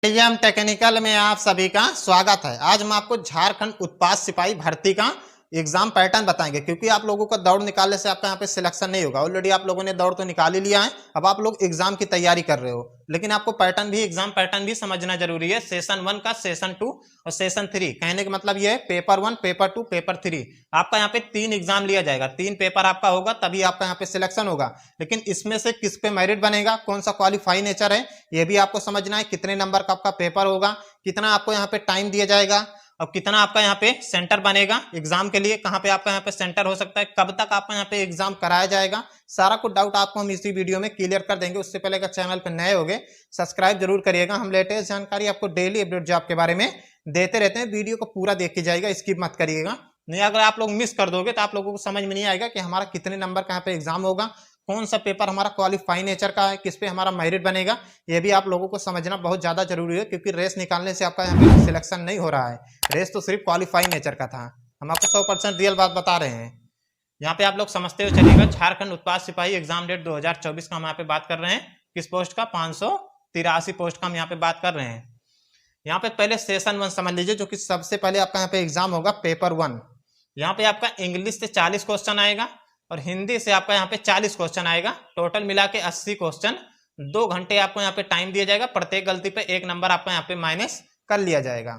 M technical में आप सभी का स्वागत है। आज हम आपको झारखंड उत्पाद सिपाही भर्ती का एग्जाम पैटर्न बताएंगे, क्योंकि आप लोगों का दौड़ निकालने से आपका यहाँ पे सिलेक्शन नहीं होगा। ऑलरेडी आप लोगों ने दौड़ तो निकाल ही लिया है, अब आप लोग एग्जाम की तैयारी कर रहे हो, लेकिन आपको पैटर्न भी एग्जाम पैटर्न भी समझना जरूरी है। सेशन 1 का, सेशन 2 और सेशन 3। कहने का मतलब ये है पेपर 1, पेपर 2, पेपर 3। आपका यहाँ पे 3 एग्जाम लिया जाएगा, 3 पेपर आपका होगा, तभी आपका यहाँ पे सिलेक्शन होगा। लेकिन इसमें से किस पे मेरिट बनेगा, कौन सा क्वालिफाई नेचर है, ये भी आपको समझना है। कितने नंबर का आपका पेपर होगा, कितना आपको यहाँ पे टाइम दिया जाएगा और कितना आपका यहाँ पे सेंटर बनेगा एग्जाम के लिए, कहाँ पे आपका यहाँ पे सेंटर हो सकता है, कब तक आपका यहाँ पे एग्जाम कराया जाएगा, सारा कुछ डाउट आपको हम इसी वीडियो में क्लियर कर देंगे। उससे पहले अगर चैनल पर नए होंगे सब्सक्राइब जरूर करिएगा। हम लेटेस्ट जानकारी आपको डेली अपडेट जॉब के बारे में देते रहते हैं। वीडियो को पूरा देख के जाइएगा, स्किप मत करिएगा। नहीं, अगर आप लोग मिस कर दोगे तो आप लोगों को समझ में नहीं आएगा कि हमारा कितने नंबर का यहाँ पे एग्जाम होगा, कौन सा पेपर हमारा क्वालिफाई नेचर का है, किस पे हमारा मेरिट बनेगा। ये भी आप लोगों को समझना बहुत ज्यादा जरूरी है, क्योंकि रेस निकालने से आपका यहाँ पे सिलेक्शन नहीं हो रहा है। रेस तो सिर्फ क्वालिफाई नेचर का था। हम आपको 100% रियल बात बता रहे हैं। यहाँ पे आप लोग समझते हुए चलिएगा। झारखंड उत्पाद सिपाही एग्जाम डेट 2024 का हम यहाँ पे बात कर रहे हैं। किस पोस्ट का? 583 पोस्ट का हम यहाँ पे बात कर रहे हैं। यहाँ पे पहले सेशन 1 समझ लीजिए, जो कि सबसे पहले आपका यहाँ पे एग्जाम होगा पेपर 1। यहाँ पे आपका इंग्लिश से 40 क्वेश्चन आएगा और हिंदी से आपका यहाँ पे 40 क्वेश्चन आएगा। टोटल मिला के 80 क्वेश्चन। 2 घंटे आपको यहाँ पे टाइम दिया जाएगा। प्रत्येक गलती पे 1 नंबर आपका यहाँ पे माइनस कर लिया जाएगा।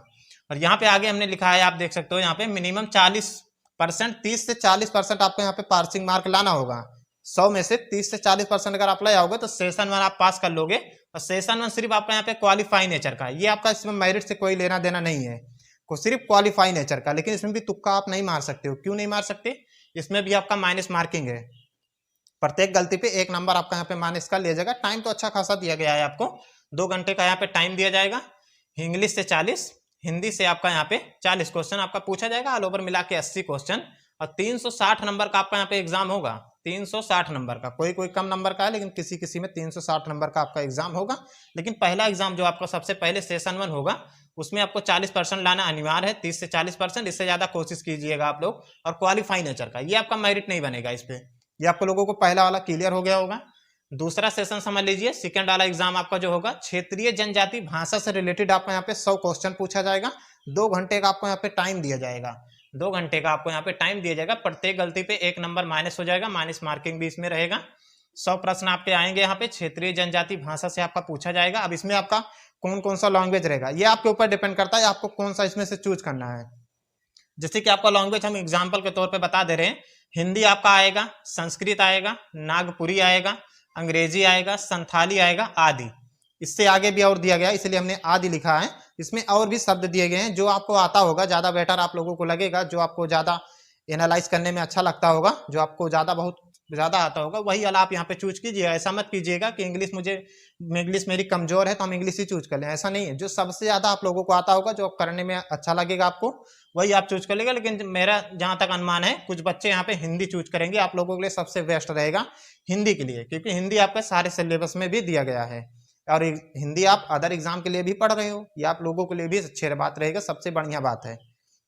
और यहाँ पे आगे हमने लिखा है, आप देख सकते हो, यहाँ पे मिनिमम 40%, 30 से 40% आपको यहाँ पे पासिंग मार्क लाना होगा। 100 में से 30 से 40% अगर आप ले आओगे तो सेशन 1 आप पास कर लोगे। और सेशन 1 सिर्फ आपका यहाँ पे क्वालिफाई नेचर का है। ये आपका इसमें मेरिट से कोई लेना देना नहीं है, को सिर्फ क्वालिफाई नेचर का। लेकिन इसमें भी तुक्का आप नहीं मार सकते हो। क्यों नहीं मार सकते? इसमें भी आपका माइनस मार्किंग है। प्रत्येक गलती पे 1 नंबर आपका यहाँ पे माइनस का लिया जाएगा। टाइम तो अच्छा खासा दिया गया है आपको, 2 घंटे का यहाँ पे टाइम दिया जाएगा। इंग्लिश से 40, हिंदी से आपका यहाँ पे 40 क्वेश्चन आपका पूछा जाएगा। ऑल ओवर मिला के 80 क्वेश्चन और 360 नंबर का आपका यहाँ पे एग्जाम होगा। 360 नंबर का, कोई कोई कम नंबर का है, लेकिन किसी किसी में 360 नंबर का आपका एग्जाम होगा। लेकिन पहला एग्जाम जो आपका सबसे पहले सेशन 1 होगा, उसमें आपको 40% लाना अनिवार्य है। 30 से 40%, इससे ज्यादा कोशिश कीजिएगा आप लोग। और क्वालिफाई नेचर का, ये आपका मेरिट नहीं बनेगा इस पे। ये आपको लोगों को पहला वाला क्लियर हो गया होगा। दूसरा सेशन समझ लीजिए, सेकंड वाला एग्जाम आपका जो होगा, क्षेत्रीय जनजाति भाषा से रिलेटेड आपको यहाँ पे 100 क्वेश्चन पूछा जाएगा। 2 घंटे का आपको यहाँ पे टाइम दिया जाएगा। 2 घंटे का आपको यहाँ पे टाइम दिया जाएगा। प्रत्येक गलती पे 1 नंबर माइनस हो जाएगा, माइनस मार्किंग भी इसमें रहेगा। 100 प्रश्न आपके आएंगे यहाँ पे। क्षेत्रीय जनजाति भाषा से आपका पूछा जाएगा। अब इसमें आपका कौन कौन सा लैंग्वेज रहेगा, ये आपके ऊपर डिपेंड करता है, आपको कौन सा इसमें से चूज करना है। जैसे कि आपका लैंग्वेज हम एग्जाम्पल के तौर पे बता दे रहे हैं। हिंदी आपका आएगा, संस्कृत आएगा, नागपुरी आएगा, अंग्रेजी आएगा, संथाली आएगा, आदि। इससे आगे भी और दिया गया है, इसलिए हमने आदि लिखा है। इसमें और भी शब्द दिए गए हैं, जो आपको आता होगा ज्यादा बेटर आप लोगों को लगेगा, जो आपको ज्यादा एनालाइज करने में अच्छा लगता होगा, जो आपको ज्यादा बहुत ज्यादा आता होगा, वही वाला आप यहाँ पे चूज कीजिएगा। ऐसा मत कीजिएगा कि इंग्लिश मेरी कमजोर है तो हम इंग्लिश ही चूज कर लें। ऐसा नहीं है। जो सबसे ज्यादा आप लोगों को आता होगा, जो करने में अच्छा लगेगा आपको, वही आप चूज कर लेगा। लेकिन मेरा जहां तक अनुमान है, कुछ बच्चे यहाँ पे हिंदी चूज करेंगे। आप लोगों के लिए सबसे बेस्ट रहेगा हिंदी के लिए, क्योंकि हिंदी आपका सारे सिलेबस में भी दिया गया है। और हिंदी आप अदर एग्जाम के लिए भी पढ़ रहे हो, ये आप लोगों के लिए भी अच्छी बात रहेगा, सबसे बढ़िया बात है।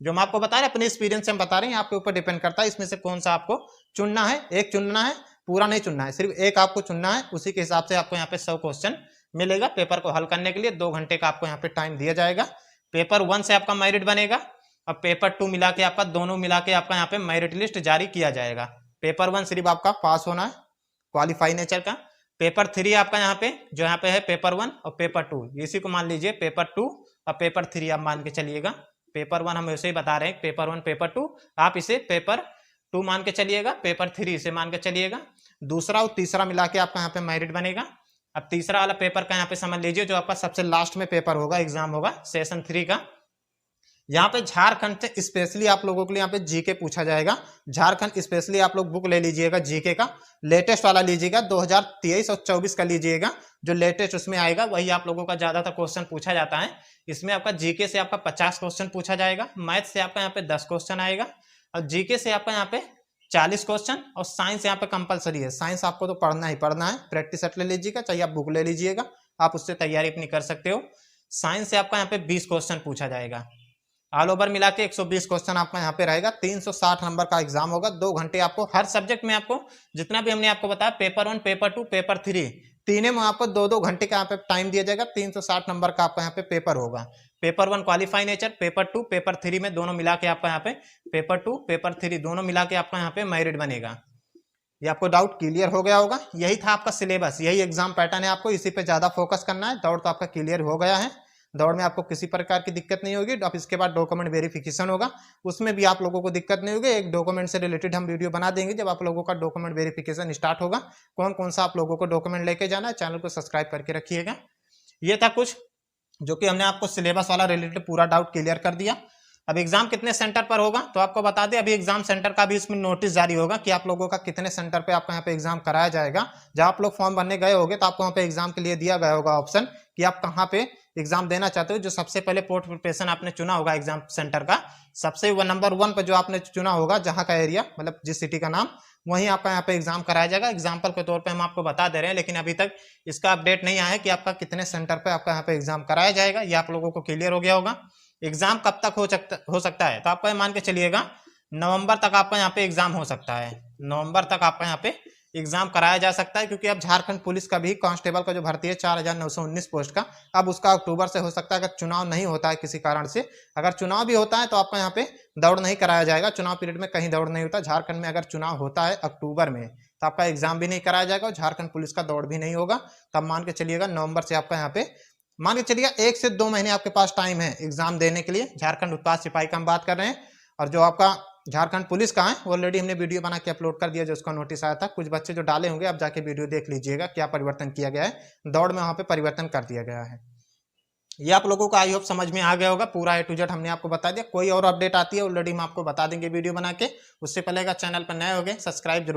जो हम आपको बता रहे हैं, अपने एक्सपीरियंस से हम बता रहे हैं, आपके ऊपर डिपेंड करता है इसमें से कौन सा आपको चुनना है। एक चुनना है, पूरा नहीं चुनना है, सिर्फ एक आपको चुनना है। उसी के हिसाब से आपको यहाँ पे 100 क्वेश्चन मिलेगा। पेपर को हल करने के लिए 2 घंटे का आपको यहाँ पे टाइम दिया जाएगा। पेपर 1 से आपका मेरिट बनेगा और पेपर 2 मिला के आपका, दोनों मिला के आपका यहाँ पे मेरिट लिस्ट जारी किया जाएगा। पेपर 1 सिर्फ आपका पास होना है, क्वालिफाई नेचर का। पेपर 3 आपका यहाँ पे, जो यहाँ पे है पेपर 1 और पेपर 2, इसी को मान लीजिए पेपर 2 और पेपर 3 आप मान के चलिएगा। पेपर 1 हम ऐसे ही बता रहे हैं, पेपर 1 पेपर 2, आप इसे पेपर 2 मान के चलिएगा, पेपर 3 इसे मान के चलिएगा। दूसरा और तीसरा मिला के आपका यहाँ पे मेरिट बनेगा। अब तीसरा वाला पेपर का यहाँ पे समझ लीजिए, जो आपका सबसे लास्ट में पेपर होगा, एग्जाम होगा सेशन 3 का। यहाँ पे झारखंड से स्पेशली आप लोगों के लिए यहाँ पे जीके पूछा जाएगा। झारखंड स्पेशली आप लोग बुक ले लीजिएगा, जीके का लेटेस्ट वाला लीजिएगा, 2023 और 24 का लीजिएगा। जो लेटेस्ट उसमें आएगा वही आप लोगों का ज्यादातर क्वेश्चन पूछा जाता है। इसमें आपका जीके से आपका 50 क्वेश्चन पूछा जाएगा, मैथ से आपका यहाँ पे 10 क्वेश्चन आएगा और जीके से आपका यहाँ पे 40 क्वेश्चन, और साइंस यहाँ पे कंपलसरी है। साइंस आपको तो पढ़ना ही पढ़ना है। प्रैक्टिस सेट ले लीजिएगा, चाहे आप बुक ले लीजिएगा, आप उससे तैयारी अपनी कर सकते हो। साइंस से आपका यहाँ पे 20 क्वेश्चन पूछा जाएगा। ऑल ओवर मिला के 120 क्वेश्चन आपका यहाँ पे रहेगा। 360 नंबर का एग्जाम होगा। 2 घंटे आपको हर सब्जेक्ट में, आपको जितना भी हमने आपको बताया, पेपर 1, पेपर 2, पेपर 3, तीनों में आपको 2-2 घंटे का यहाँ पे टाइम दिया जाएगा। 360 नंबर का आपका यहाँ पे पेपर होगा। Paper 1 qualify nature, paper 2, paper 3 में दोनों मिला के आपका यहाँ पे पेपर 2, पेपर 3 दोनों मिला के आपका यहाँ पे मेरिट बनेगा। ये आपको डाउट क्लियर हो गया होगा। यही था आपका सिलेबस, यही एग्जाम पैटर्न है, आपको इसी पे ज्यादा फोकस करना है। दौड़ तो आपका क्लियर हो गया है, दौड़ में आपको किसी प्रकार की दिक्कत नहीं होगी। अब इसके बाद डॉक्यूमेंट वेरिफिकेशन होगा, उसमें भी आप लोगों को दिक्कत नहीं होगी। एक डॉक्यूमेंट से रिलेटेड हम वीडियो बना देंगे जब आप लोगों का डॉक्यूमेंट वेरिफिकेशन स्टार्ट होगा, कौन कौन सा आप लोगों को डॉक्यूमेंट लेके जाना है। चैनल को सब्सक्राइब करके रखिएगा। ये था कुछ जो कि हमने आपको सिलेबस वाला रिलेटेड पूरा डाउट क्लियर कर दिया। अब एग्जाम कितने सेंटर पर होगा तो आपको बता दें, अभी एग्जाम सेंटर का भी इसमें नोटिस जारी होगा कि आप लोगों का कितने सेंटर पे आपका यहाँ पे एग्जाम कराया जाएगा। जब आप लोग फॉर्म भरने गए होगे तो आपको वहाँ पे एग्जाम के लिए दिया गया होगा ऑप्शन कि आप कहाँ पे एग्जाम देना चाहते हो। जो सबसे पहले पोर्ट प्रिपरेशन आपने चुना होगा एग्जाम सेंटर का, सबसे नंबर 1 पर जो आपने चुना होगा, जहाँ का एरिया मतलब जिस सिटी का नाम, वहीं आपका यहाँ पे एग्जाम कराया जाएगा। एग्जाम्पल के तौर पे हम आपको बता दे रहे हैं, लेकिन अभी तक इसका अपडेट नहीं आया है कि आपका कितने सेंटर पे आपका यहाँ पे एग्जाम कराया जाएगा। ये आप लोगों को क्लियर हो गया होगा। एग्जाम कब तक हो सकता है तो आपको ये मान के चलिएगा नवंबर तक आपका यहाँ पे एग्जाम हो सकता है। नवंबर तक आपका यहाँ पे एग्जाम कराया जा सकता है, क्योंकि अब झारखंड पुलिस का भी कांस्टेबल का जो भर्ती है 4919 पोस्ट का, अब उसका अक्टूबर से हो सकता है। अगर चुनाव नहीं होता है किसी कारण से, अगर चुनाव भी होता है तो आपका यहाँ पे दौड़ नहीं कराया जाएगा। चुनाव पीरियड में कहीं दौड़ नहीं होता। झारखंड में अगर चुनाव होता है अक्टूबर में तो आपका एग्जाम भी नहीं कराया जाएगा और झारखंड पुलिस का दौड़ भी नहीं होगा। तब मान के चलिएगा नवंबर से आपका यहाँ पे मान के चलिएगा 1 से 2 महीने आपके पास टाइम है एग्जाम देने के लिए। झारखंड उत्पाद सिपाही का हम बात कर रहे हैं। और जो आपका झारखंड पुलिस का है ऑलरेडी हमने वीडियो बना के अपलोड कर दिया, जो उसका नोटिस आया था। कुछ बच्चे जो डाले होंगे, आप जाके वीडियो देख लीजिएगा क्या परिवर्तन किया गया है। दौड़ में वहां पे परिवर्तन कर दिया गया है। ये आप लोगों को आई होप समझ में आ गया होगा। पूरा A to Z हमने आपको बता दिया। कोई और अपडेट आती है ऑलरेडी हम आपको बता देंगे वीडियो बना के। उससे पहले अगर चैनल पर नए हो गए सब्सक्राइब जरूर